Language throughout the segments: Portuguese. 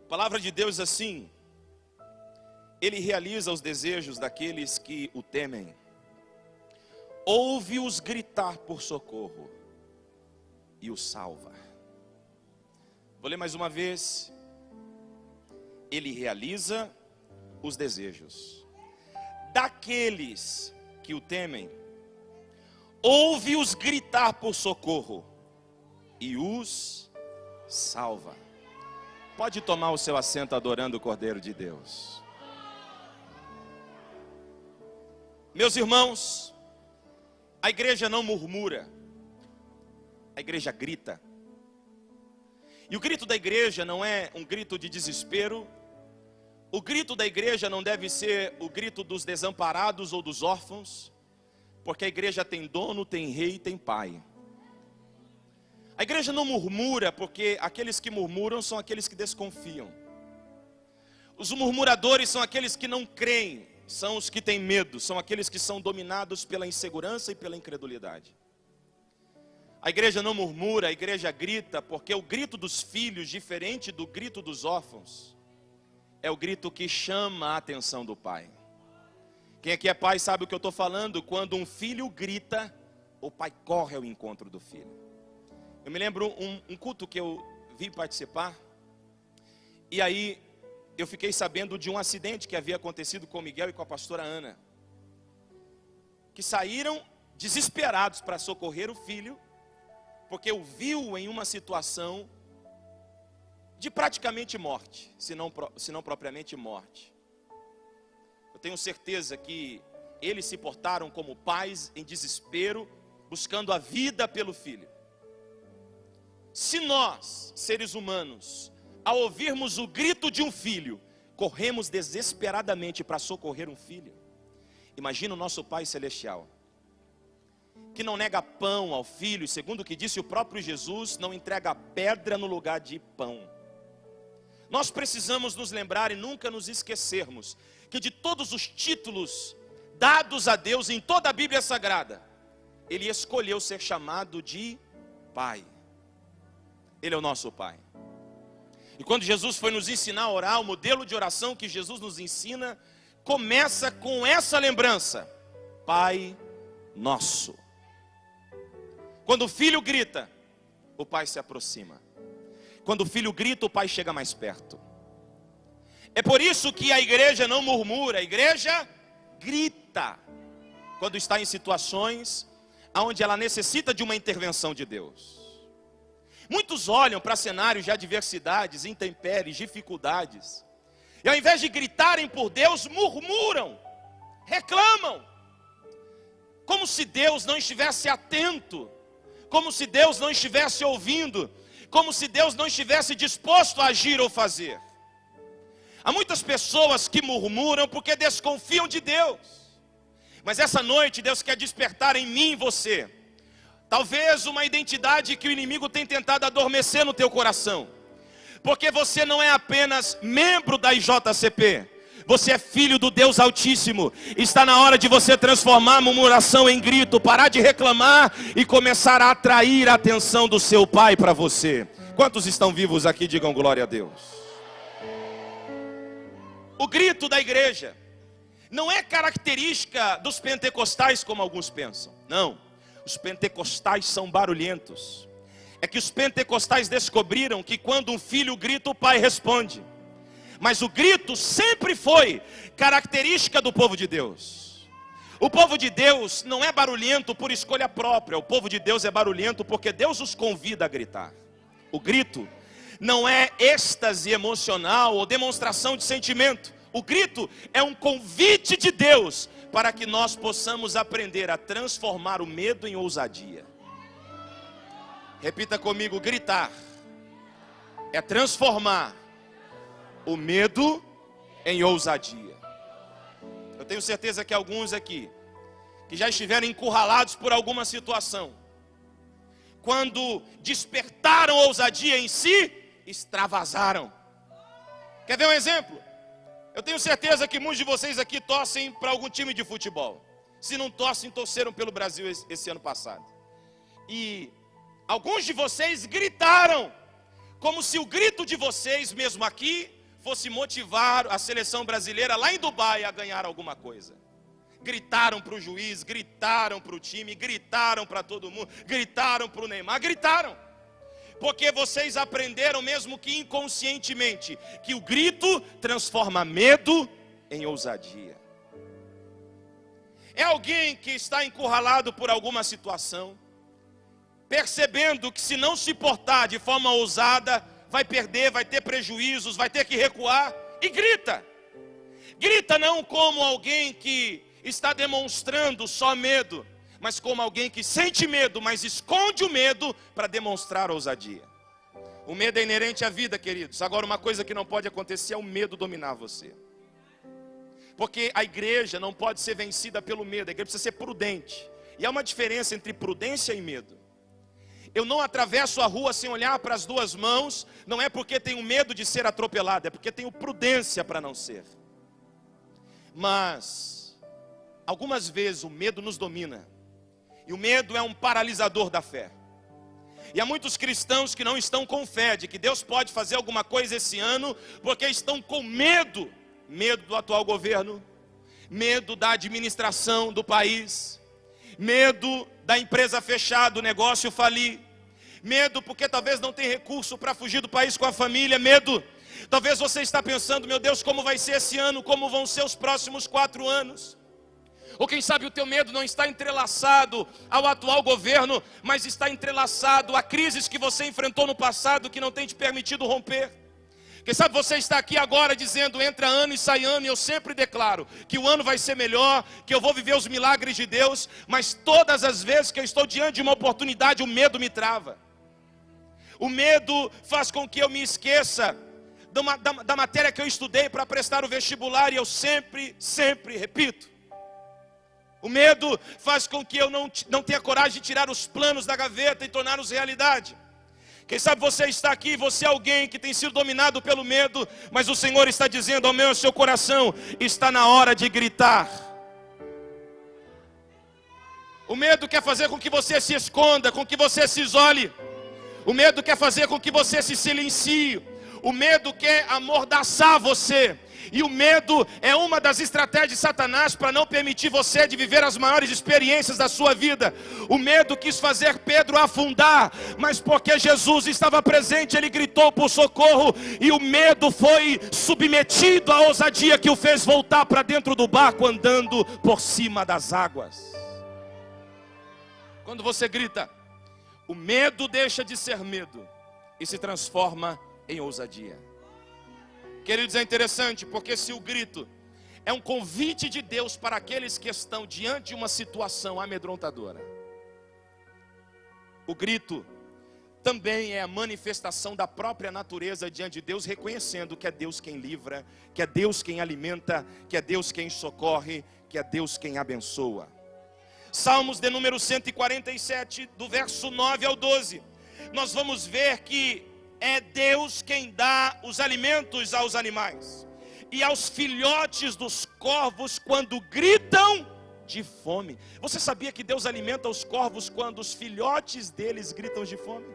palavra de Deus assim: Ele realiza os desejos daqueles que o temem. Ouve-os gritar por socorro e os salva. Vou ler mais uma vez. Ele realiza os desejos daqueles que o temem. Ouve-os gritar por socorro e os salva. Pode tomar o seu assento adorando o Cordeiro de Deus. Meus irmãos, a igreja não murmura, a igreja grita. E o grito da igreja não é um grito de desespero. O grito da igreja não deve ser o grito dos desamparados ou dos órfãos, porque a igreja tem dono, tem rei e tem pai. A igreja não murmura porque aqueles que murmuram são aqueles que desconfiam. Os murmuradores são aqueles que não creem, são os que têm medo, são aqueles que são dominados pela insegurança e pela incredulidade. A igreja não murmura, a igreja grita, porque o grito dos filhos, diferente do grito dos órfãos, é o grito que chama a atenção do pai. Quem aqui é pai sabe o que eu estou falando. Quando um filho grita, o pai corre ao encontro do filho. Eu me lembro um culto que eu vim participar, e aí eu fiquei sabendo de um acidente que havia acontecido com o Miguel e com a pastora Ana, que saíram desesperados para socorrer o filho, porque o viu em uma situação de praticamente morte, se não propriamente morte. Eu tenho certeza que eles se portaram como pais em desespero, buscando a vida pelo filho. Se nós, seres humanos, ao ouvirmos o grito de um filho, corremos desesperadamente para socorrer um filho, imagina o nosso Pai Celestial, que não nega pão ao filho, e segundo o que disse o próprio Jesus, não entrega pedra no lugar de pão. Nós precisamos nos lembrar e nunca nos esquecermos que de todos os títulos dados a Deus em toda a Bíblia Sagrada, Ele escolheu ser chamado de Pai. Ele é o nosso Pai. E quando Jesus foi nos ensinar a orar, o modelo de oração que Jesus nos ensina começa com essa lembrança: Pai Nosso. Quando o filho grita, o pai se aproxima. Quando o filho grita, o pai chega mais perto. É por isso que a igreja não murmura, a igreja grita quando está em situações onde ela necessita de uma intervenção de Deus. Muitos olham para cenários de adversidades, intempéries, dificuldades, e ao invés de gritarem por Deus, murmuram, reclamam, como se Deus não estivesse atento, como se Deus não estivesse ouvindo, como se Deus não estivesse disposto a agir ou fazer. Há muitas pessoas que murmuram porque desconfiam de Deus, mas essa noite Deus quer despertar em mim e você, talvez uma identidade que o inimigo tem tentado adormecer no teu coração, porque você não é apenas membro da IJCP, você é filho do Deus Altíssimo. Está na hora de você transformar a murmuração em grito, parar de reclamar e começar a atrair a atenção do seu Pai para você. Quantos estão vivos aqui? Digam glória a Deus. O grito da igreja não é característica dos pentecostais como alguns pensam. Não, os pentecostais são barulhentos. É que os pentecostais descobriram que quando um filho grita, o pai responde. Mas o grito sempre foi característica do povo de Deus. O povo de Deus não é barulhento por escolha própria. O povo de Deus é barulhento porque Deus os convida a gritar. O grito não é êxtase emocional ou demonstração de sentimento. O grito é um convite de Deus para que nós possamos aprender a transformar o medo em ousadia. Repita comigo: gritar é transformar o medo em ousadia. Eu tenho certeza que alguns aqui, que já estiveram encurralados por alguma situação, quando despertaram ousadia em si, extravasaram. Quer ver um exemplo? Eu tenho certeza que muitos de vocês aqui torcem para algum time de futebol. Se não torcem, torceram pelo Brasil esse ano passado. E alguns de vocês gritaram, como se o grito de vocês, mesmo aqui, fosse motivar a seleção brasileira lá em Dubai a ganhar alguma coisa. Gritaram para o juiz, gritaram para o time, gritaram para todo mundo, gritaram para o Neymar, gritaram. Porque vocês aprenderam, mesmo que inconscientemente, que o grito transforma medo em ousadia. É alguém que está encurralado por alguma situação, percebendo que se não se portar de forma ousada, vai perder, vai ter prejuízos, vai ter que recuar, e grita. Grita não como alguém que está demonstrando só medo, mas como alguém que sente medo, mas esconde o medo para demonstrar ousadia. O medo é inerente à vida, queridos. Agora, uma coisa que não pode acontecer é o medo dominar você. Porque a igreja não pode ser vencida pelo medo, a igreja precisa ser prudente. E há uma diferença entre prudência e medo. Eu não atravesso a rua sem olhar para as duas mãos, não é porque tenho medo de ser atropelado, é porque tenho prudência para não ser. Mas, algumas vezes o medo nos domina, e o medo é um paralisador da fé. E há muitos cristãos que não estão com fé de que Deus pode fazer alguma coisa esse ano, porque estão com medo. Medo do atual governo, medo da administração do país, medo da empresa fechar, do negócio falir, medo porque talvez não tem recurso para fugir do país com a família, medo. Talvez você está pensando, meu Deus, como vai ser esse ano, como vão ser os próximos 4 anos? Ou quem sabe o teu medo não está entrelaçado ao atual governo, mas está entrelaçado a crises que você enfrentou no passado que não tem te permitido romper. Quem sabe você está aqui agora dizendo, entra ano e sai ano, e eu sempre declaro que o ano vai ser melhor, que eu vou viver os milagres de Deus, mas todas as vezes que eu estou diante de uma oportunidade, o medo me trava. O medo faz com que eu me esqueça da matéria que eu estudei para prestar o vestibular, e eu sempre repito. O medo faz com que eu não tenha coragem de tirar os planos da gaveta e torná-los realidade. Quem sabe você está aqui, você é alguém que tem sido dominado pelo medo, mas o Senhor está dizendo ao meu e ao seu coração, está na hora de gritar. O medo quer fazer com que você se esconda, com que você se isole. O medo quer fazer com que você se silencie. O medo quer amordaçar você. E o medo é uma das estratégias de Satanás para não permitir você de viver as maiores experiências da sua vida. O medo quis fazer Pedro afundar, mas porque Jesus estava presente, ele gritou por socorro, e o medo foi submetido à ousadia que o fez voltar para dentro do barco, andando por cima das águas. Quando você grita, o medo deixa de ser medo e se transforma em ousadia. Queridos, é interessante, porque se o grito é um convite de Deus para aqueles que estão diante de uma situação amedrontadora, o grito também é a manifestação da própria natureza diante de Deus, reconhecendo que é Deus quem livra, que é Deus quem alimenta, que é Deus quem socorre, que é Deus quem abençoa. Salmos de número 147, do verso 9 ao 12, nós vamos ver que é Deus quem dá os alimentos aos animais, e aos filhotes dos corvos quando gritam de fome. Você sabia que Deus alimenta os corvos quando os filhotes deles gritam de fome?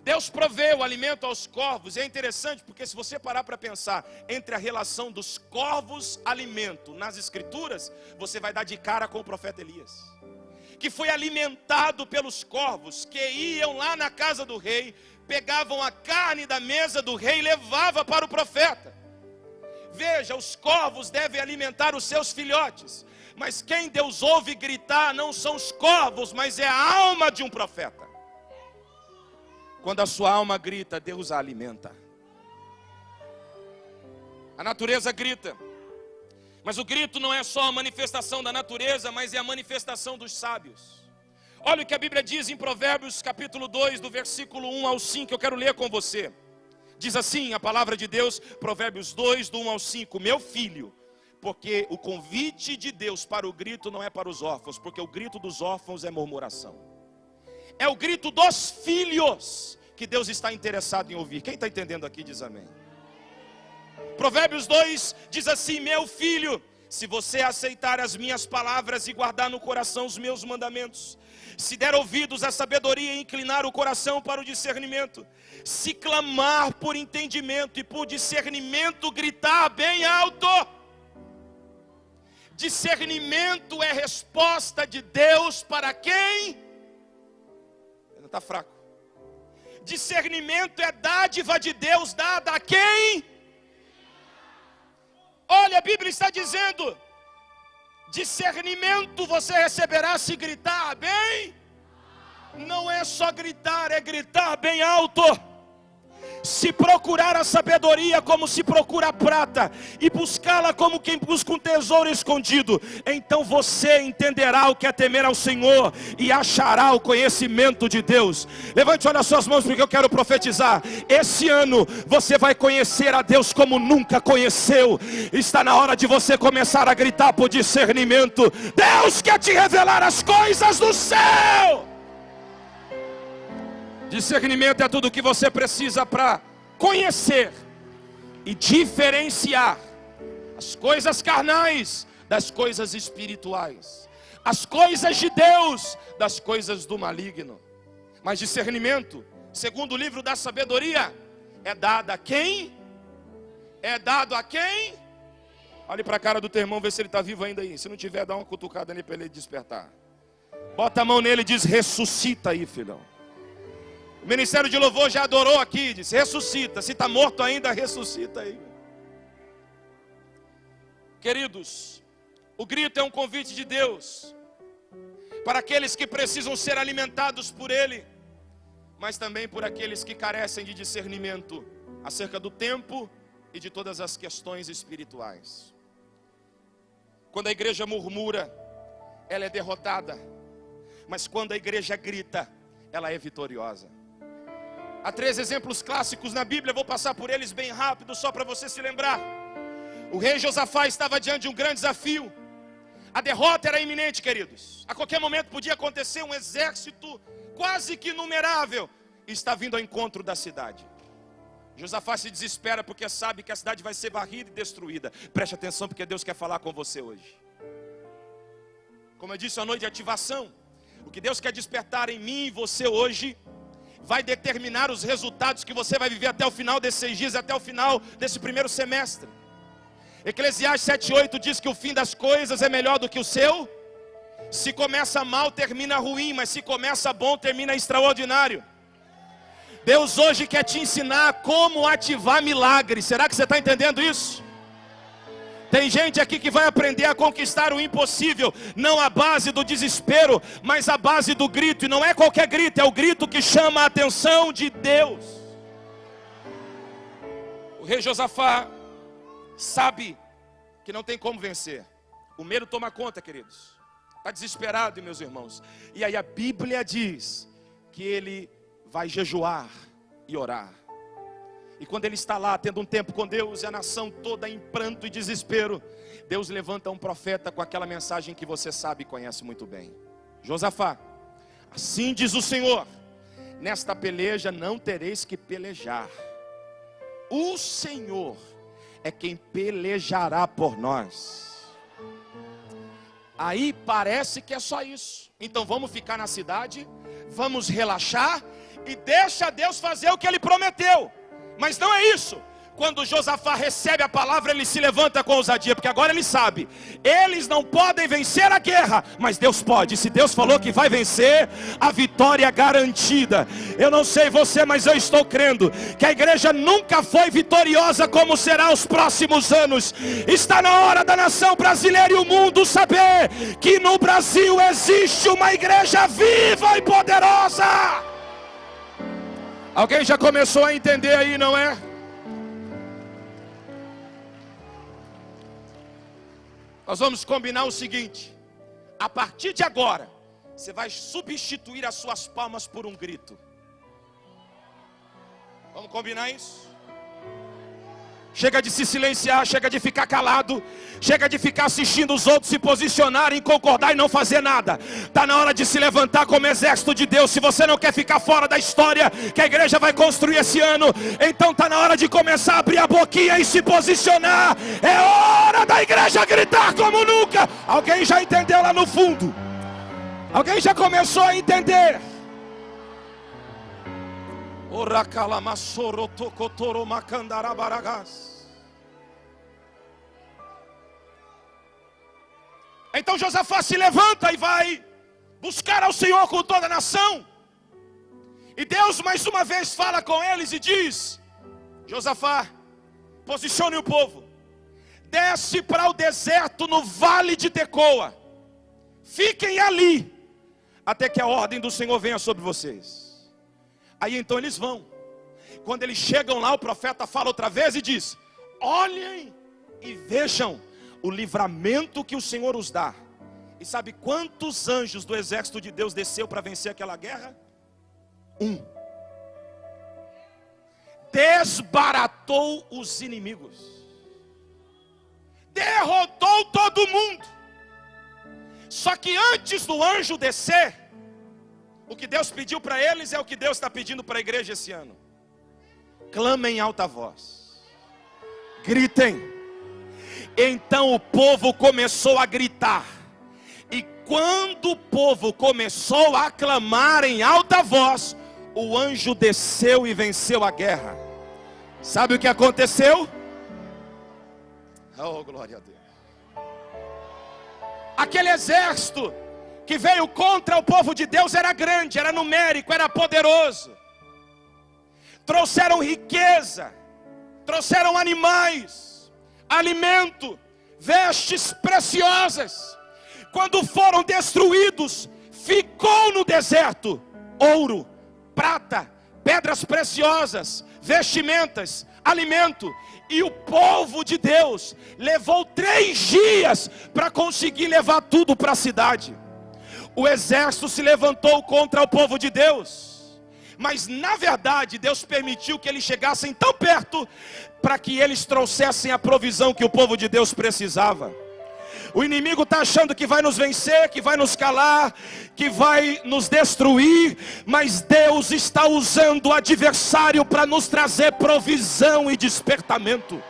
Deus provê o alimento aos corvos. É interessante porque se você parar para pensar entre a relação dos corvos alimento nas escrituras, você vai dar de cara com o profeta Elias, que foi alimentado pelos corvos que iam lá na casa do rei, pegavam a carne da mesa do rei e levavam para o profeta. Veja, os corvos devem alimentar os seus filhotes, mas quem Deus ouve gritar não são os corvos, mas é a alma de um profeta. Quando a sua alma grita, Deus a alimenta. A natureza grita, mas o grito não é só a manifestação da natureza, mas é a manifestação dos sábios. Olha o que a Bíblia diz em Provérbios capítulo 2, do versículo 1 ao 5, eu quero ler com você. Diz assim a palavra de Deus, Provérbios 2, do 1 ao 5, meu filho, porque o convite de Deus para o grito não é para os órfãos, porque o grito dos órfãos é murmuração. É o grito dos filhos que Deus está interessado em ouvir. Quem está entendendo aqui diz amém. Provérbios 2 diz assim, meu filho, se você aceitar as minhas palavras e guardar no coração os meus mandamentos, se der ouvidos à sabedoria e inclinar o coração para o discernimento, se clamar por entendimento e por discernimento gritar bem alto. Discernimento é resposta de Deus para quem? Ainda está fraco. Discernimento é dádiva de Deus dada a quem? Olha, a Bíblia está dizendo: discernimento você receberá se gritar bem. Não é só gritar, é gritar bem alto. Se procurar a sabedoria como se procura a prata, e buscá-la como quem busca um tesouro escondido, então você entenderá o que é temer ao Senhor e achará o conhecimento de Deus. Levante, olha as suas mãos, porque eu quero profetizar. Esse ano você vai conhecer a Deus como nunca conheceu. Está na hora de você começar a gritar por discernimento. Deus quer te revelar as coisas do céu. Discernimento é tudo o que você precisa para conhecer e diferenciar as coisas carnais das coisas espirituais, as coisas de Deus das coisas do maligno. Mas discernimento, segundo o livro da sabedoria, é dado a quem? É dado a quem? Olhe para a cara do teu irmão, vê se ele está vivo ainda aí. Se não tiver, dá uma cutucada nele para ele despertar. Bota a mão nele e diz: ressuscita aí, filhão. O ministério de louvor já adorou aqui, disse: ressuscita. Se está morto ainda, ressuscita aí. Queridos, o grito é um convite de Deus para aqueles que precisam ser alimentados por Ele, mas também por aqueles que carecem de discernimento acerca do tempo e de todas as questões espirituais. Quando a igreja murmura, ela é derrotada, mas quando a igreja grita, ela é vitoriosa. Há 3 exemplos clássicos na Bíblia, vou passar por eles bem rápido, só para você se lembrar. O rei Josafá estava diante de um grande desafio. A derrota era iminente, queridos. A qualquer momento podia acontecer, um exército quase que inumerável está vindo ao encontro da cidade. Josafá se desespera porque sabe que a cidade vai ser varrida e destruída. Preste atenção, porque Deus quer falar com você hoje. Como eu disse, é uma noite de ativação. O que Deus quer despertar em mim e você hoje vai determinar os resultados que você vai viver até o final desses 6 dias, até o final desse primeiro semestre. Eclesiastes 7:8 diz que o fim das coisas é melhor do que o seu. Se começa mal, termina ruim, mas se começa bom, termina extraordinário. Deus hoje quer te ensinar como ativar milagres. Será que você está entendendo isso? Tem gente aqui que vai aprender a conquistar o impossível, não à base do desespero, mas à base do grito. E não é qualquer grito, é o grito que chama a atenção de Deus. O rei Josafá sabe que não tem como vencer. O medo toma conta, queridos. Está desesperado, meus irmãos. E aí a Bíblia diz que ele vai jejuar e orar. E quando ele está lá tendo um tempo com Deus, e a nação toda em pranto e desespero, Deus levanta um profeta com aquela mensagem que você sabe e conhece muito bem. Josafá, assim diz o Senhor: nesta peleja não tereis que pelejar. O Senhor é quem pelejará por nós. Aí parece que é só isso. Então vamos ficar na cidade, vamos relaxar e deixa Deus fazer o que Ele prometeu. Mas não é isso. Quando Josafá recebe a palavra, ele se levanta com ousadia, porque agora ele sabe, eles não podem vencer a guerra, mas Deus pode. Se Deus falou que vai vencer, a vitória é garantida. Eu não sei você, mas eu estou crendo que a igreja nunca foi vitoriosa como será os próximos anos. Está na hora da nação brasileira e o mundo saber que no Brasil existe uma igreja viva e poderosa. Alguém já começou a entender aí, não é? Nós vamos combinar o seguinte: a partir de agora, você vai substituir as suas palmas por um grito. Vamos combinar isso? Chega de se silenciar, chega de ficar calado, chega de ficar assistindo os outros se posicionarem, concordar e não fazer nada. Está na hora de se levantar como exército de Deus. Se você não quer ficar fora da história que a igreja vai construir esse ano, então está na hora de começar a abrir a boquinha e se posicionar. É hora da igreja gritar como nunca. Alguém já entendeu lá no fundo? Alguém já começou a entender? Então Josafá se levanta e vai buscar ao Senhor com toda a nação. E Deus mais uma vez fala com eles e diz: Josafá, posicione o povo, desce para o deserto no vale de Tecoa, fiquem ali até que a ordem do Senhor venha sobre vocês. Aí então eles vão. Quando eles chegam lá, o profeta fala outra vez e diz: olhem e vejam o livramento que o Senhor os dá. E sabe quantos anjos do exército de Deus desceu para vencer aquela guerra? 1. Desbaratou os inimigos, derrotou todo mundo. Só que antes do anjo descer, o que Deus pediu para eles é o que Deus está pedindo para a igreja esse ano. Clamem em alta voz, gritem. Então o povo começou a gritar. E quando o povo começou a clamar em alta voz, o anjo desceu e venceu a guerra. Sabe o que aconteceu? Oh, glória a Deus. Aquele exército que veio contra o povo de Deus era grande, era numérico, era poderoso. Trouxeram riqueza, trouxeram animais, alimento, vestes preciosas. Quando foram destruídos, ficou no deserto ouro, prata, pedras preciosas, vestimentas, alimento. E o povo de Deus levou 3 dias para conseguir levar tudo para a cidade. O exército se levantou contra o povo de Deus, mas na verdade Deus permitiu que eles chegassem tão perto para que eles trouxessem a provisão que o povo de Deus precisava. O inimigo está achando que vai nos vencer, que vai nos calar, que vai nos destruir, mas Deus está usando o adversário para nos trazer provisão e despertamento.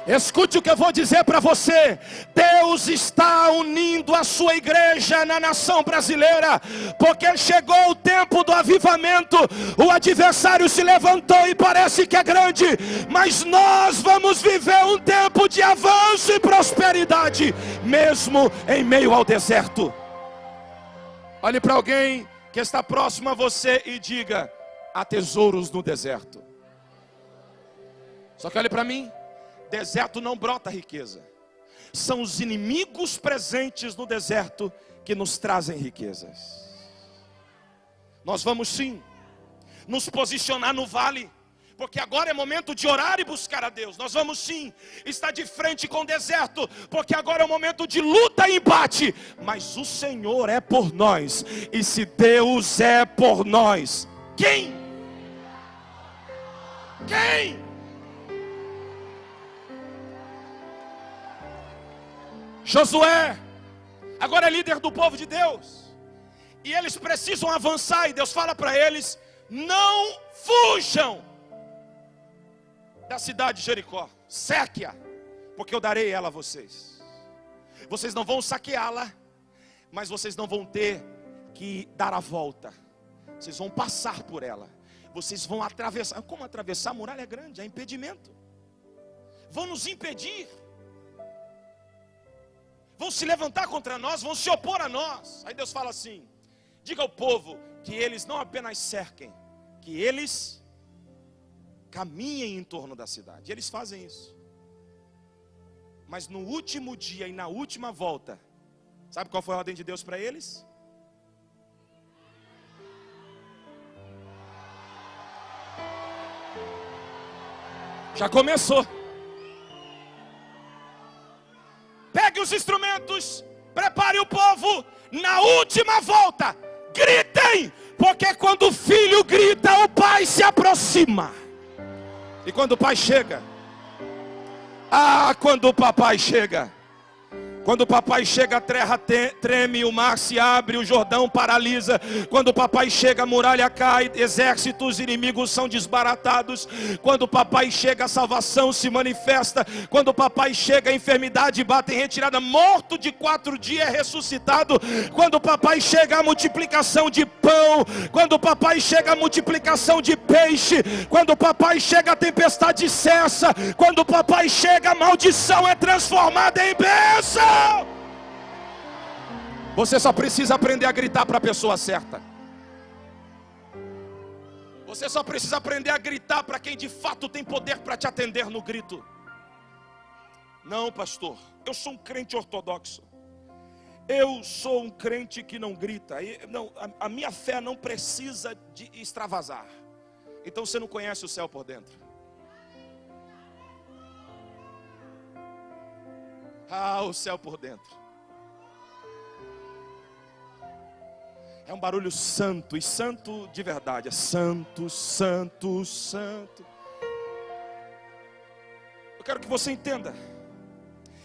Escute o que eu vou dizer para você. Deus está unindo a sua igreja na nação brasileira, porque chegou o tempo do avivamento. O adversário se levantou e parece que é grande, mas nós vamos viver um tempo de avanço e prosperidade, mesmo em meio ao deserto. Olhe para alguém que está próximo a você e diga: há tesouros no deserto. Só que olhe para mim. Deserto não brota riqueza. São os inimigos presentes no deserto que nos trazem riquezas. Nós vamos sim nos posicionar no vale, porque agora é momento de orar e buscar a Deus. Nós vamos sim estar de frente com o deserto, porque agora é o momento de luta e embate. Mas o Senhor é por nós, e se Deus é por nós, quem? Josué agora é líder do povo de Deus, e eles precisam avançar, e Deus fala para eles: não fujam da cidade de Jericó, cerque-a, porque eu darei ela a vocês. Vocês não vão saqueá-la, mas vocês não vão ter que dar a volta, vocês vão passar por ela, vocês vão atravessar. Como atravessar? A muralha é grande, é impedimento, vão nos impedir, vão se levantar contra nós, vão se opor a nós. Aí Deus fala assim: diga ao povo que eles não apenas cerquem, que eles caminhem em torno da cidade. E eles fazem isso. Mas no último dia e na última volta, sabe qual foi a ordem de Deus para eles? Já começou. Pegue os instrumentos, prepare o povo. Na última volta, gritem, porque quando o filho grita, o pai se aproxima. E quando o pai chega, quando o papai chega, quando o papai chega, a terra treme, o mar se abre, o Jordão paralisa. Quando o papai chega, a muralha cai, exércitos inimigos são desbaratados. Quando o papai chega, a salvação se manifesta. Quando o papai chega, a enfermidade bate em retirada. Morto de 4 dias é ressuscitado. Quando o papai chega, a multiplicação de pão. Quando o papai chega, a multiplicação de peixe. Quando o papai chega, a tempestade cessa. Quando o papai chega, a maldição é transformada em bênção. Você só precisa aprender a gritar para a pessoa certa. Você só precisa aprender a gritar para quem de fato tem poder para te atender no grito. Não, pastor, eu sou um crente ortodoxo. Eu sou um crente que não grita. Não, a minha fé não precisa de extravasar. Então você não conhece o céu por dentro. O céu por dentro. É um barulho santo, e santo de verdade. É santo, santo, santo. Eu quero que você entenda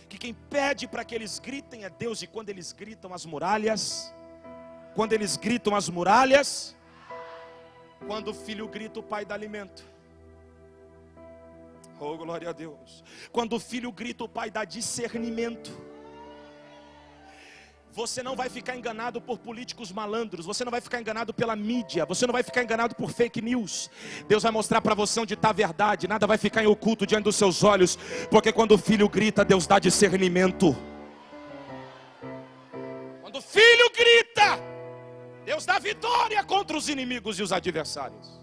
que quem pede para que eles gritem é Deus. E quando eles gritam as muralhas, quando o filho grita, o pai dá alimento. Oh, glória a Deus. Quando o filho grita, o pai dá discernimento. Você não vai ficar enganado por políticos malandros. Você não vai ficar enganado pela mídia. Você não vai ficar enganado por fake news. Deus vai mostrar para você onde está a verdade. Nada vai ficar em oculto diante dos seus olhos. Porque quando o filho grita, Deus dá discernimento. Quando o filho grita, Deus dá vitória contra os inimigos e os adversários.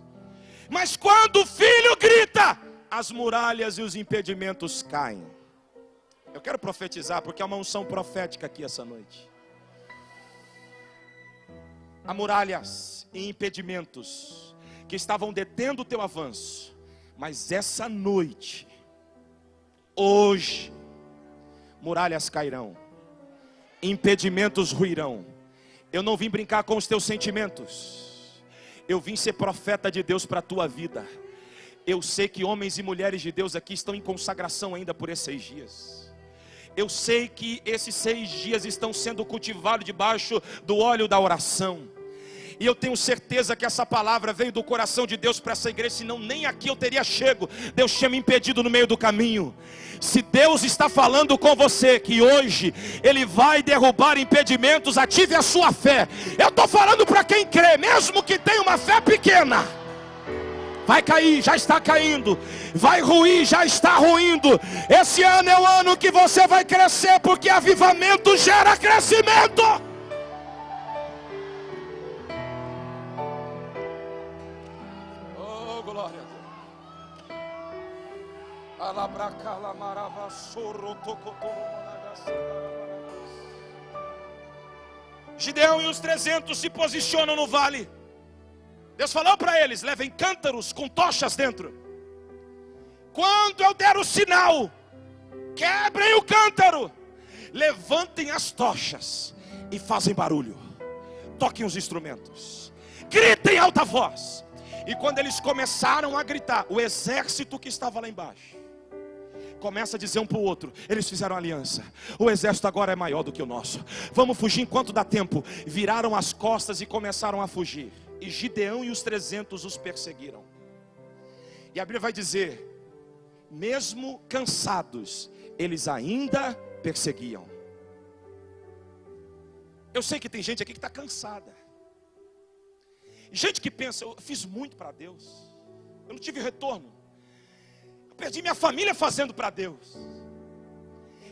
Mas quando o filho grita, as muralhas e os impedimentos caem. Eu quero profetizar, porque há uma unção profética aqui essa noite. Há muralhas e impedimentos que estavam detendo o teu avanço. Mas essa noite, hoje, muralhas cairão, impedimentos ruirão. Eu não vim brincar com os teus sentimentos. Eu vim ser profeta de Deus para a tua vida. Eu sei que homens e mulheres de Deus aqui estão em consagração ainda por esses 6 dias. Eu sei que esses 6 dias estão sendo cultivados debaixo do óleo da oração. E eu tenho certeza que essa palavra veio do coração de Deus para essa igreja, senão nem aqui eu teria chego. Deus tinha me impedido no meio do caminho. Se Deus está falando com você que hoje Ele vai derrubar impedimentos, ative a sua fé. Eu estou falando para quem crê, mesmo que tenha uma fé pequena. Vai cair, já está caindo. Vai ruir, já está ruindo. Esse ano é o ano que você vai crescer, porque avivamento gera crescimento. Oh, glória a Deus. Gideão e os 300 se posicionam no vale. Deus falou para eles: levem cântaros com tochas dentro. Quando eu der o sinal, quebrem o cântaro, levantem as tochas e fazem barulho. Toquem os instrumentos, gritem em alta voz. E quando eles começaram a gritar, o exército que estava lá embaixo começa a dizer um para o outro. Eles fizeram aliança. O exército agora é maior do que o nosso. Vamos fugir enquanto dá tempo. Viraram as costas e começaram a fugir. E Gideão e os 300 os perseguiram. E a Bíblia vai dizer: mesmo cansados, eles ainda perseguiam. Eu sei que tem gente aqui que está cansada. Gente que pensa: eu fiz muito para Deus, eu não tive retorno. Eu perdi minha família fazendo para Deus.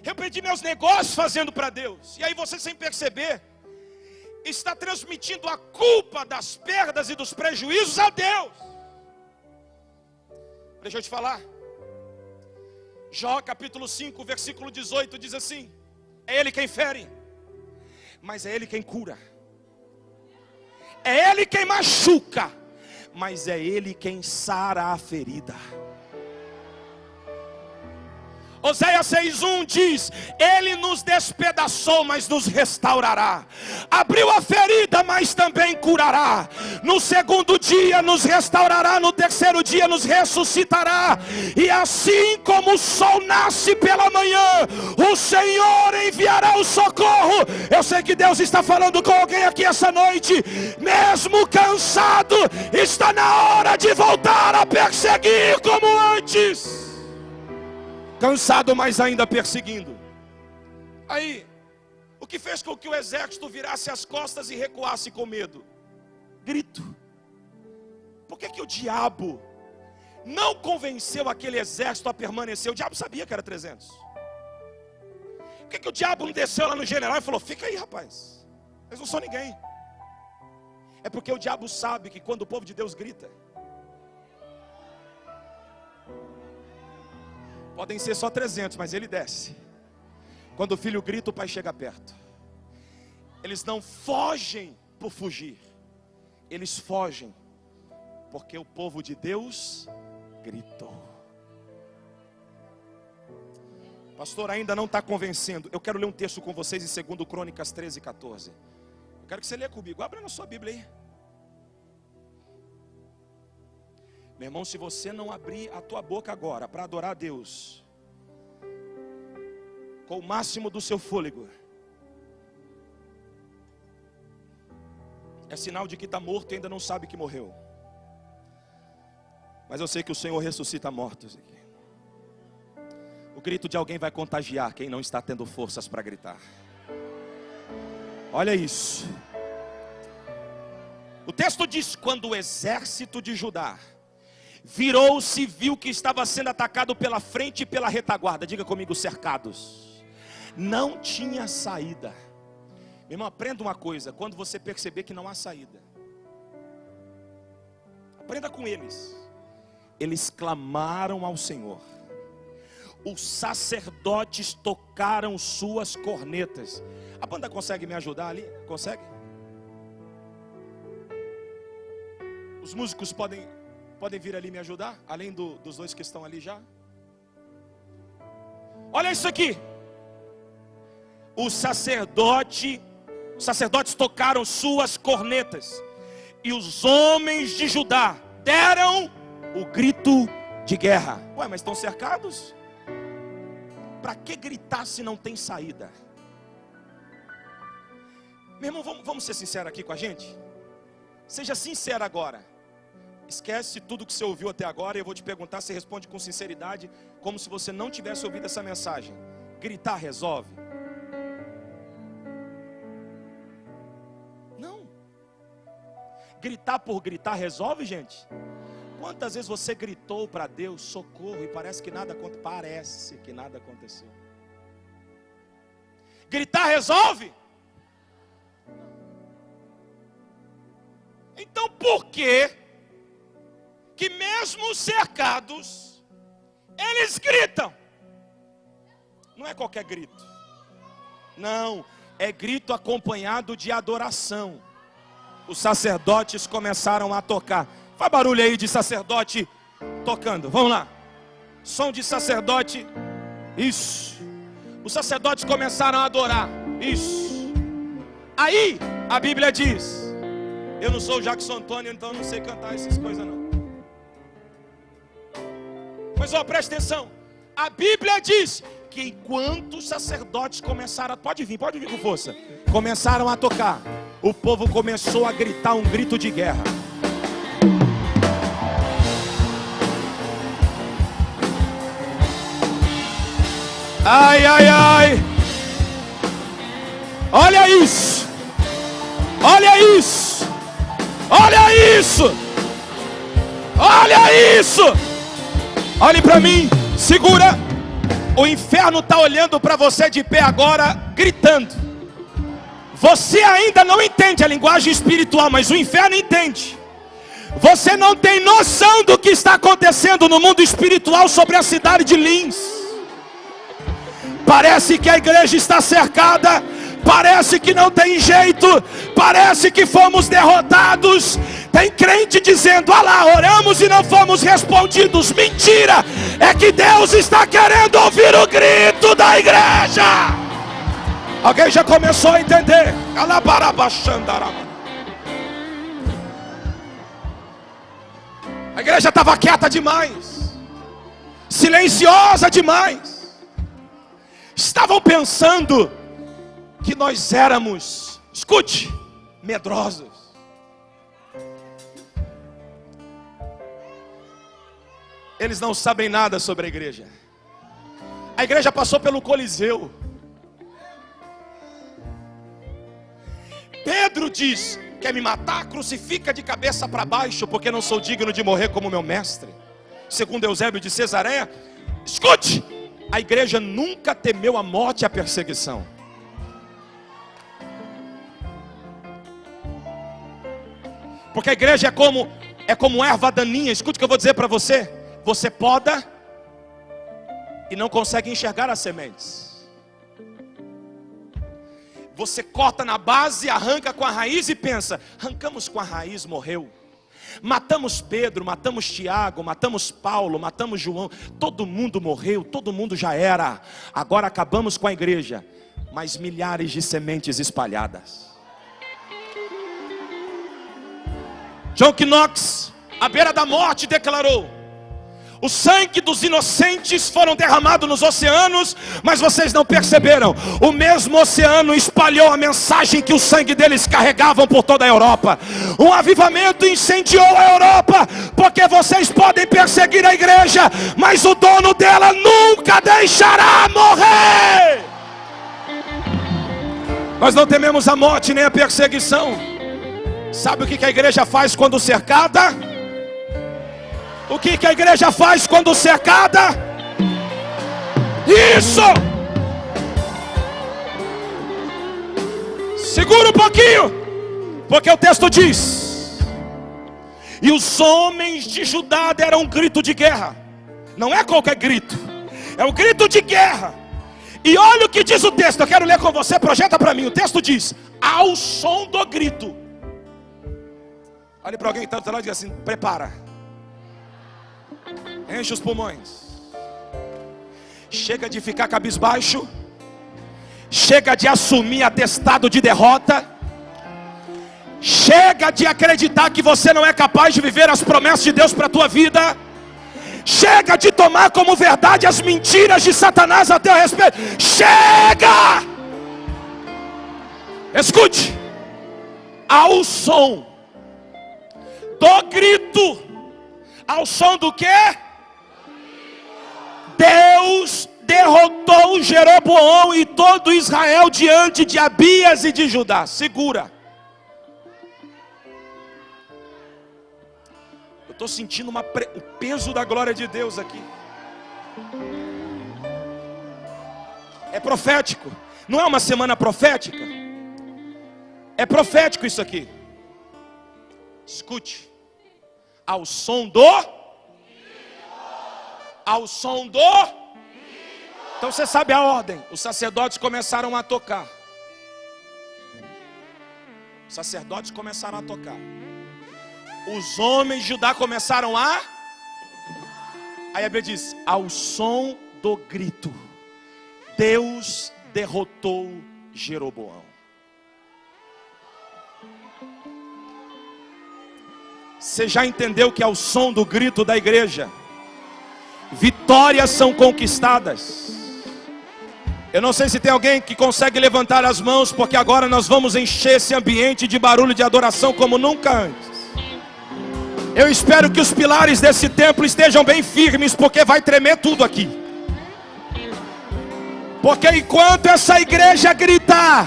Eu perdi meus negócios fazendo para Deus. E aí você, sem perceber, está transmitindo a culpa das perdas e dos prejuízos a Deus. Deixa eu te falar. Jó capítulo 5, versículo 18 diz assim: é Ele quem fere, mas é Ele quem cura. É Ele quem machuca, mas é Ele quem sara a ferida. Oséias 6:1 diz: Ele nos despedaçou, mas nos restaurará. Abriu a ferida, mas também curará. No segundo dia nos restaurará, no terceiro dia nos ressuscitará. E assim como o sol nasce pela manhã, o Senhor enviará o socorro. Eu sei que Deus está falando com alguém aqui essa noite. Mesmo cansado, está na hora de voltar a perseguir como antes. Cansado, mas ainda perseguindo. Aí, o que fez com que o exército virasse as costas e recuasse com medo? Grito. Por que o diabo não convenceu aquele exército a permanecer? O diabo sabia que era 300. Por que o diabo não desceu lá no general e falou: fica aí, rapaz, eles não são ninguém? É porque o diabo sabe que quando o povo de Deus grita, podem ser só 300, mas ele desce. Quando o filho grita, o pai chega perto. Eles não fogem por fugir, eles fogem porque o povo de Deus gritou. Pastor, ainda não está convencendo. Eu quero ler um texto com vocês em 2 Crônicas 13:14. Eu quero que você leia comigo. Abra na sua Bíblia aí. Meu irmão, se você não abrir a tua boca agora para adorar a Deus com o máximo do seu fôlego, é sinal de que está morto e ainda não sabe que morreu. Mas eu sei que o Senhor ressuscita mortos aqui. O grito de alguém vai contagiar quem não está tendo forças para gritar. Olha isso. O texto diz: quando o exército de Judá virou-se, viu que estava sendo atacado pela frente e pela retaguarda. Diga comigo: cercados. Não tinha saída. Meu irmão, aprenda uma coisa: quando você perceber que não há saída, aprenda com eles. Eles clamaram ao Senhor. Os sacerdotes tocaram suas cornetas. A banda consegue me ajudar ali? Consegue? Os músicos podem vir ali me ajudar? Além dos dois que estão ali já. Olha isso aqui. Os sacerdotes tocaram suas cornetas. E os homens de Judá deram o grito de guerra. Ué, mas estão cercados? Para que gritar se não tem saída? Meu irmão, vamos ser sinceros aqui com a gente? Seja sincero agora. Esquece tudo que você ouviu até agora e eu vou te perguntar, você responde com sinceridade, como se você não tivesse ouvido essa mensagem. Gritar resolve? Não. Gritar por gritar resolve, gente? Quantas vezes você gritou para Deus socorro e parece que nada aconteceu? Gritar resolve? Então por que mesmo cercados, eles gritam? Não é qualquer grito. Não, é grito acompanhado de adoração. Os sacerdotes começaram a tocar. Faz barulho aí de sacerdote tocando. Vamos lá. Som de sacerdote. Isso. Os sacerdotes começaram a adorar. Isso. Aí a Bíblia diz: eu não sou o Jackson Antônio, então eu não sei cantar essas coisas não. Mas ó, presta atenção. A Bíblia diz que enquanto os sacerdotes começaram a... Pode vir com força. Começaram a tocar, o povo começou a gritar um grito de guerra. Ai, ai, ai. Olha isso. Olha isso. Olha isso. Olha isso. Olhe para mim. Segura. O inferno está olhando para você de pé agora, gritando. Você ainda não entende a linguagem espiritual, mas o inferno entende. Você não tem noção do que está acontecendo no mundo espiritual sobre a cidade de Lins. Parece que a igreja está cercada, parece que não tem jeito, parece que fomos derrotados. Tem crente dizendo: ah lá, oramos e não fomos respondidos. Mentira! É que Deus está querendo ouvir o grito da igreja. Alguém já começou a entender? A igreja estava quieta demais, silenciosa demais. Estavam pensando que nós éramos, escute, medrosos. Eles não sabem nada sobre a igreja. A igreja passou pelo Coliseu. Pedro diz: quer me matar? Crucifica de cabeça para baixo, porque não sou digno de morrer como meu mestre. Segundo Eusébio de Cesareia. Escute, a igreja nunca temeu a morte e a perseguição. Porque a igreja é como erva daninha. Escute o que eu vou dizer para você. Você poda e não consegue enxergar as sementes. Você corta na base, arranca com a raiz e pensa: arrancamos com a raiz, morreu. Matamos Pedro, matamos Tiago, matamos Paulo, matamos João. Todo mundo morreu, todo mundo já era. Agora acabamos com a igreja, mas milhares de sementes espalhadas. John Knox, à beira da morte, declarou: o sangue dos inocentes foram derramados nos oceanos, mas vocês não perceberam. O mesmo oceano espalhou a mensagem que o sangue deles carregavam por toda a Europa. Um avivamento incendiou a Europa, porque vocês podem perseguir a igreja, mas o dono dela nunca deixará morrer. Nós não tememos a morte nem a perseguição. Sabe o que a igreja faz quando cercada? O que a igreja faz quando cercada? Isso! Segura um pouquinho, porque o texto diz: e os homens de Judá deram um grito de guerra. Não é qualquer grito, é um grito de guerra. E olha o que diz o texto. Eu quero ler com você, projeta para mim. O texto diz: ao som do grito. Olhe para alguém que está do teu lado e diga assim: prepara. Enche os pulmões. Chega de ficar cabisbaixo. Chega de assumir atestado de derrota. Chega de acreditar que você não é capaz de viver as promessas de Deus para a tua vida. Chega de tomar como verdade as mentiras de Satanás a teu respeito. Chega! Escute. Ao som do grito. Ao som do quê? Deus derrotou Jeroboão e todo Israel diante de Abias e de Judá. Segura. Eu estou sentindo o peso da glória de Deus aqui. É profético. Não é uma semana profética? É profético isso aqui. Escute. Ao som do... Ao som do... Então você sabe a ordem. Os sacerdotes começaram a tocar. Os sacerdotes começaram a tocar. Os homens de Judá começaram a... Aí a Bíblia diz: ao som do grito, Deus derrotou Jeroboão. Você já entendeu que ao som do grito da igreja, vitórias são conquistadas? Eu não sei se tem alguém que consegue levantar as mãos, porque agora nós vamos encher esse ambiente de barulho de adoração como nunca antes. Eu espero que os pilares desse templo estejam bem firmes, porque vai tremer tudo aqui. Porque enquanto essa igreja gritar,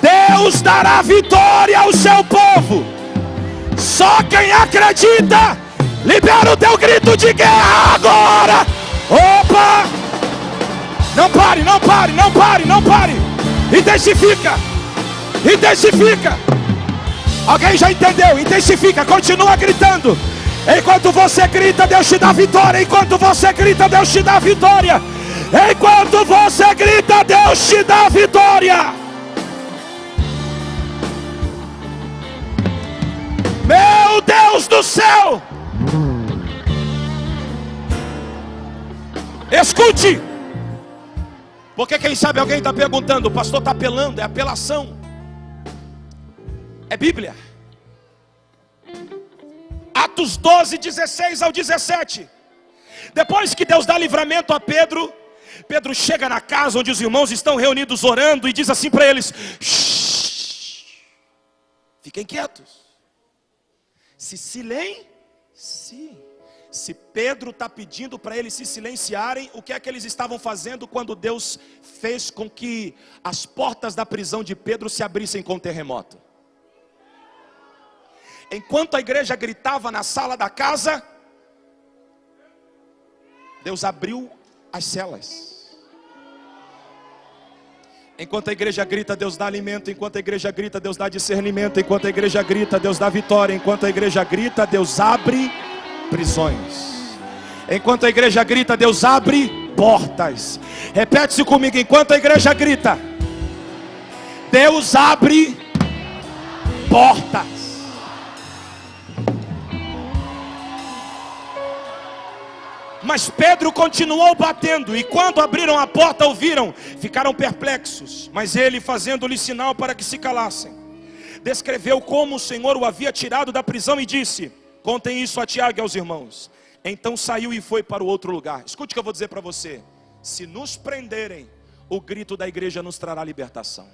Deus dará vitória ao seu povo. Só quem acredita, libera o teu grito de guerra agora. Opa! Não pare, não pare, não pare, não pare. Intensifica, intensifica. Alguém já entendeu? Intensifica, continua gritando. Enquanto você grita, Deus te dá vitória. Enquanto você grita, Deus te dá vitória. Enquanto você grita, Deus te dá vitória. Meu Deus do céu! Escute! Porque quem sabe alguém está perguntando, o pastor está apelando, é apelação. É Bíblia. Atos 12, 16 ao 17. Depois que Deus dá livramento a Pedro, Pedro chega na casa onde os irmãos estão reunidos orando e diz assim para eles: shh, fiquem quietos, se silenciem. Se Pedro está pedindo para eles se silenciarem, o que é que eles estavam fazendo quando Deus fez com que as portas da prisão de Pedro se abrissem com o terremoto? Enquanto a igreja gritava na sala da casa, Deus abriu as celas. Enquanto a igreja grita, Deus dá alimento. Enquanto a igreja grita, Deus dá discernimento. Enquanto a igreja grita, Deus dá vitória. Enquanto a igreja grita, Deus abre prisões. Enquanto a igreja grita, Deus abre portas. Repete-se comigo: enquanto a igreja grita, Deus abre portas. Mas Pedro continuou batendo, e quando abriram a porta, ouviram, ficaram perplexos. Mas ele, fazendo-lhe sinal para que se calassem, descreveu como o Senhor o havia tirado da prisão e disse: contem isso a Tiago e aos irmãos. Então saiu e foi para o outro lugar. Escute o que eu vou dizer para você: se nos prenderem, o grito da igreja nos trará libertação.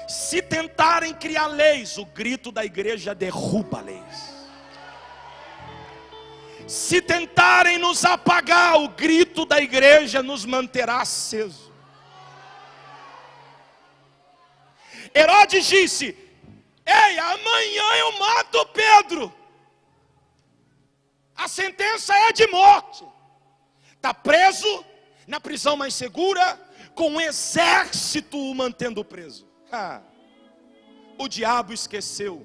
Se tentarem criar leis, o grito da igreja derruba leis. Se tentarem nos apagar, o grito da igreja nos manterá aceso. Herodes disse: ei, amanhã eu mato Pedro. A sentença é de morte. Está preso na prisão mais segura, com um exército o mantendo preso. O diabo esqueceu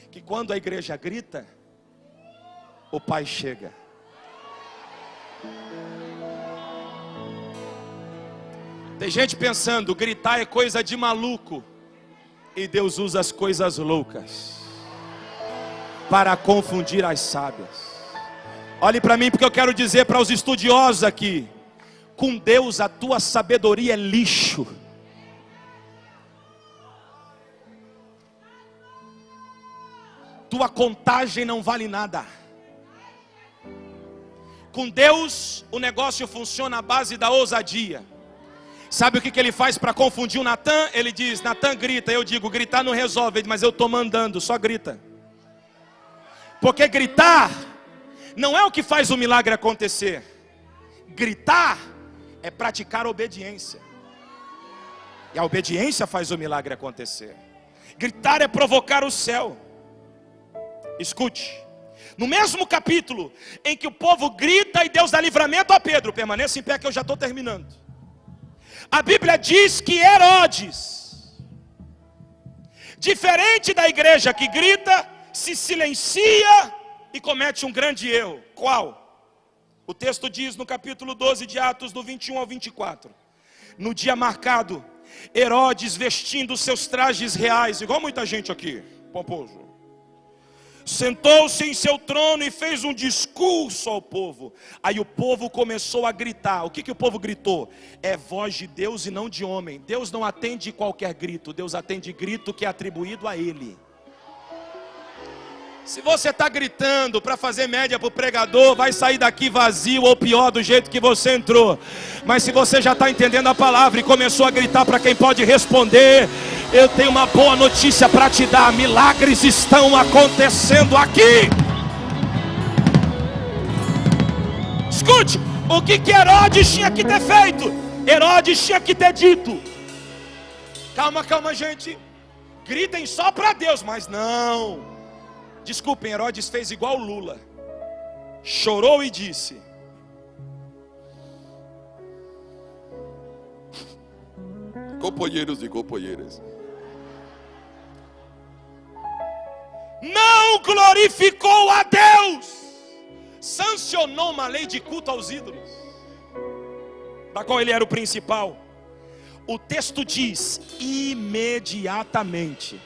que quando a igreja grita, o Pai chega. Tem gente pensando, gritar é coisa de maluco. E Deus usa as coisas loucas para confundir as sábias. Olhe para mim, porque eu quero dizer para os estudiosos aqui: com Deus a tua sabedoria é lixo. Tua contagem não vale nada. Com Deus o negócio funciona à base da ousadia. Sabe o que ele faz para confundir o Natan? Ele diz: Natan, grita. Eu digo: gritar não resolve. Ele diz: mas eu estou mandando, só grita. Porque gritar não é o que faz o milagre acontecer. Gritar é praticar a obediência. E a obediência faz o milagre acontecer. Gritar é provocar o céu. Escute. No mesmo capítulo em que o povo grita e Deus dá livramento a Pedro, permaneça em pé que eu já estou terminando. A Bíblia diz que Herodes, diferente da igreja que grita, se silencia e comete um grande erro. Qual? O texto diz no capítulo 12 de Atos, do 21 ao 24. No dia marcado, Herodes, vestindo seus trajes reais, igual muita gente aqui, pomposo, sentou-se em seu trono e fez um discurso ao povo. Aí o povo começou a gritar. O que o povo gritou? É voz de Deus e não de homem. Deus não atende qualquer grito. Deus atende grito que é atribuído a Ele. Se você está gritando para fazer média para o pregador, vai sair daqui vazio ou pior do jeito que você entrou. Mas se você já está entendendo a palavra e começou a gritar para quem pode responder, eu tenho uma boa notícia para te dar: milagres estão acontecendo aqui. Escute, o que Herodes tinha que ter feito? Herodes tinha que ter dito: calma gente, gritem só para Deus. Mas não. Desculpem, Herodes fez igual Lula. Chorou e disse: companheiros e companheiras, não glorificou a Deus, sancionou uma lei de culto aos ídolos, da qual ele era o principal. O texto diz: imediatamente.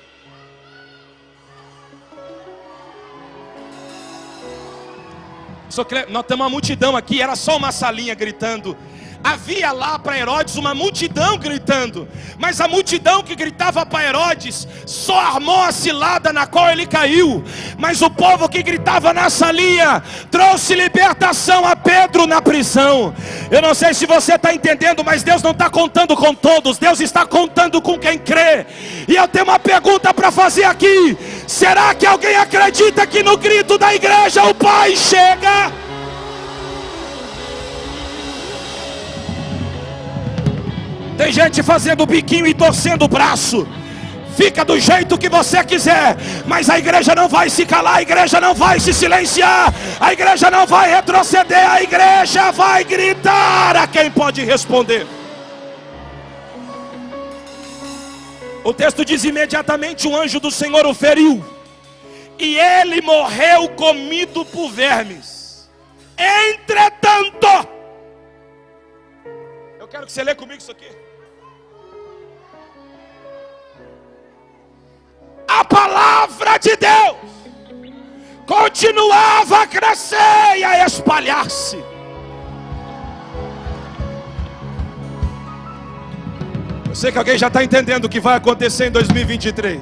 Nós temos uma multidão aqui, era só uma salinha gritando. Havia lá para Herodes uma multidão gritando, mas a multidão que gritava para Herodes só armou a cilada na qual ele caiu. Mas o povo que gritava na salinha trouxe libertação a Pedro na prisão. Eu não sei se você está entendendo, mas Deus não está contando com todos, Deus está contando com quem crê. E eu tenho uma pergunta para fazer aqui: será que alguém acredita que no grito da igreja o Pai chega? Tem gente fazendo biquinho e torcendo o braço. Fica do jeito que você quiser, mas a igreja não vai se calar, a igreja não vai se silenciar, a igreja não vai retroceder, a igreja vai gritar a quem pode responder. O texto diz: imediatamente um anjo do Senhor o feriu, e ele morreu comido por vermes. Entretanto, eu quero que você lê comigo isso aqui. A palavra de Deus continuava a crescer e a espalhar-se. Eu sei que alguém já está entendendo o que vai acontecer em 2023.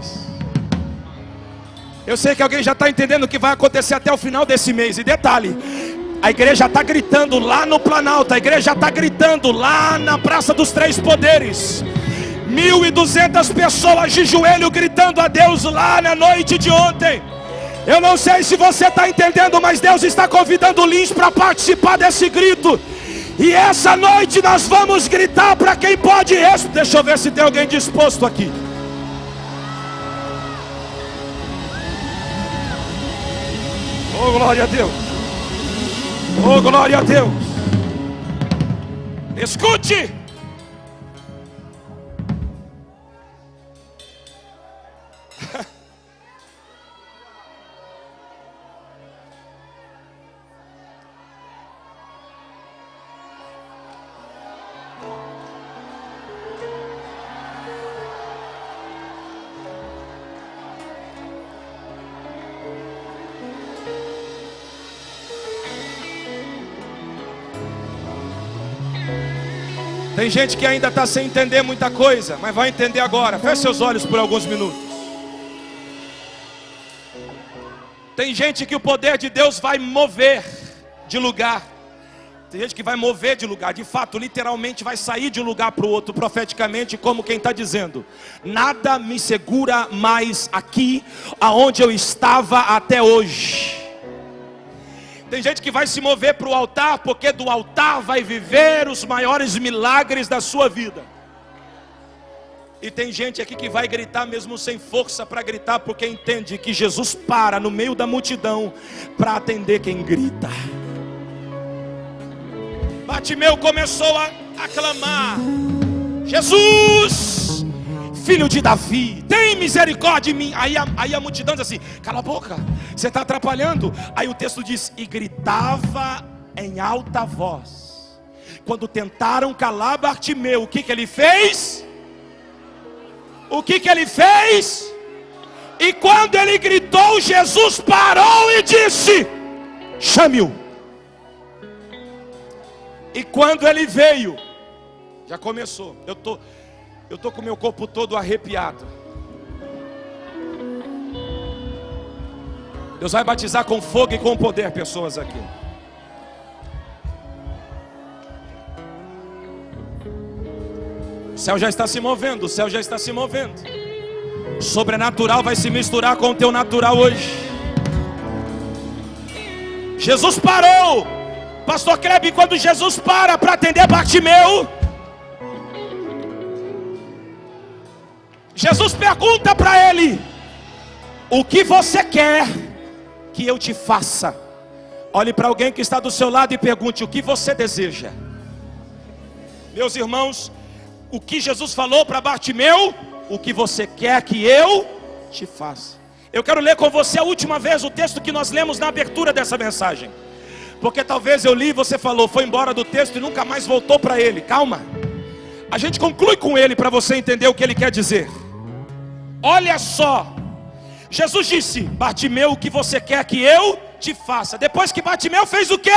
Eu sei que alguém já está entendendo o que vai acontecer até o final desse mês. E detalhe, a igreja está gritando lá no Planalto, a igreja está gritando lá na Praça dos Três Poderes. 1.200 pessoas de joelho gritando a Deus lá na noite de ontem. Eu não sei se você está entendendo, mas Deus está convidando o Lins para participar desse grito. E essa noite nós vamos gritar para quem pode. Deixa eu ver se tem alguém disposto aqui. Oh, glória a Deus. Oh, glória a Deus. Escute. Tem gente que ainda está sem entender muita coisa, mas vai entender agora. Feche seus olhos por alguns minutos. Tem gente que o poder de Deus vai mover de lugar. Tem gente que vai mover de lugar. De fato, literalmente vai sair de um lugar para o outro, profeticamente, como quem está dizendo: nada me segura mais aqui, aonde eu estava até hoje. Tem gente que vai se mover para o altar, porque do altar vai viver os maiores milagres da sua vida. E tem gente aqui que vai gritar mesmo sem força para gritar, porque entende que Jesus para no meio da multidão para atender quem grita. Bartimeu começou a clamar: Jesus, filho de Davi, tem misericórdia de mim. Aí a multidão diz assim: cala a boca, você está atrapalhando. Aí o texto diz: e gritava em alta voz. Quando tentaram calar Bartimeu, o que ele fez? O que ele fez? E quando ele gritou, Jesus parou e disse: chame-o. E quando ele veio, já começou. Eu tô com meu corpo todo arrepiado. Deus vai batizar com fogo e com poder pessoas aqui. O céu já está se movendo, o céu já está se movendo. O sobrenatural vai se misturar com o teu natural hoje. Jesus parou. Pastor Kleber, quando Jesus para atender Bartimeu, Jesus pergunta para ele: o que você quer que eu te faça? Olhe para alguém que está do seu lado e pergunte: o que você deseja? Meus irmãos, o que Jesus falou para Bartimeu: o que você quer que eu te faça? Eu quero ler com você a última vez o texto que nós lemos na abertura dessa mensagem, porque talvez eu li e você falou, foi embora do texto e nunca mais voltou para ele. Calma. A gente conclui com ele para você entender o que ele quer dizer. Olha só, Jesus disse: Bartimeu, o que você quer que eu te faça? Depois que Bartimeu fez o quê?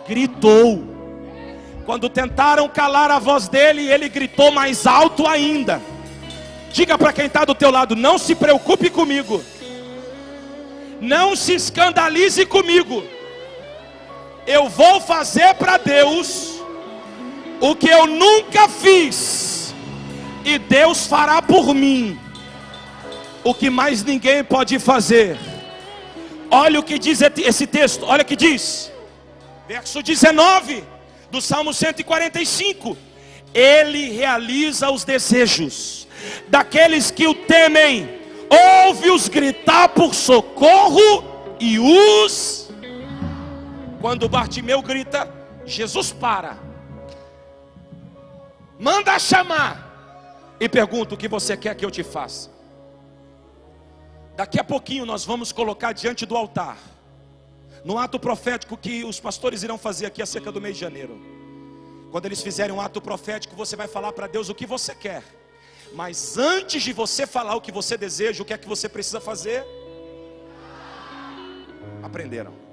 Gritou. Quando tentaram calar a voz dele, ele gritou mais alto ainda. Diga para quem está do teu lado: não se preocupe comigo, não se escandalize comigo. Eu vou fazer para Deus o que eu nunca fiz, e Deus fará por mim o que mais ninguém pode fazer. Olha o que diz esse texto, olha o que diz, verso 19 do Salmo 145. Ele realiza os desejos daqueles que o temem, ouve-os gritar por socorro e os... Quando Bartimeu grita, Jesus para, manda chamar e pergunta: o que você quer que eu te faça? Daqui a pouquinho nós vamos colocar diante do altar, no ato profético que os pastores irão fazer aqui acerca do mês de janeiro. Quando eles fizerem um ato profético, você vai falar para Deus o que você quer. Mas antes de você falar o que você deseja, o que é que você precisa fazer? Aprenderam?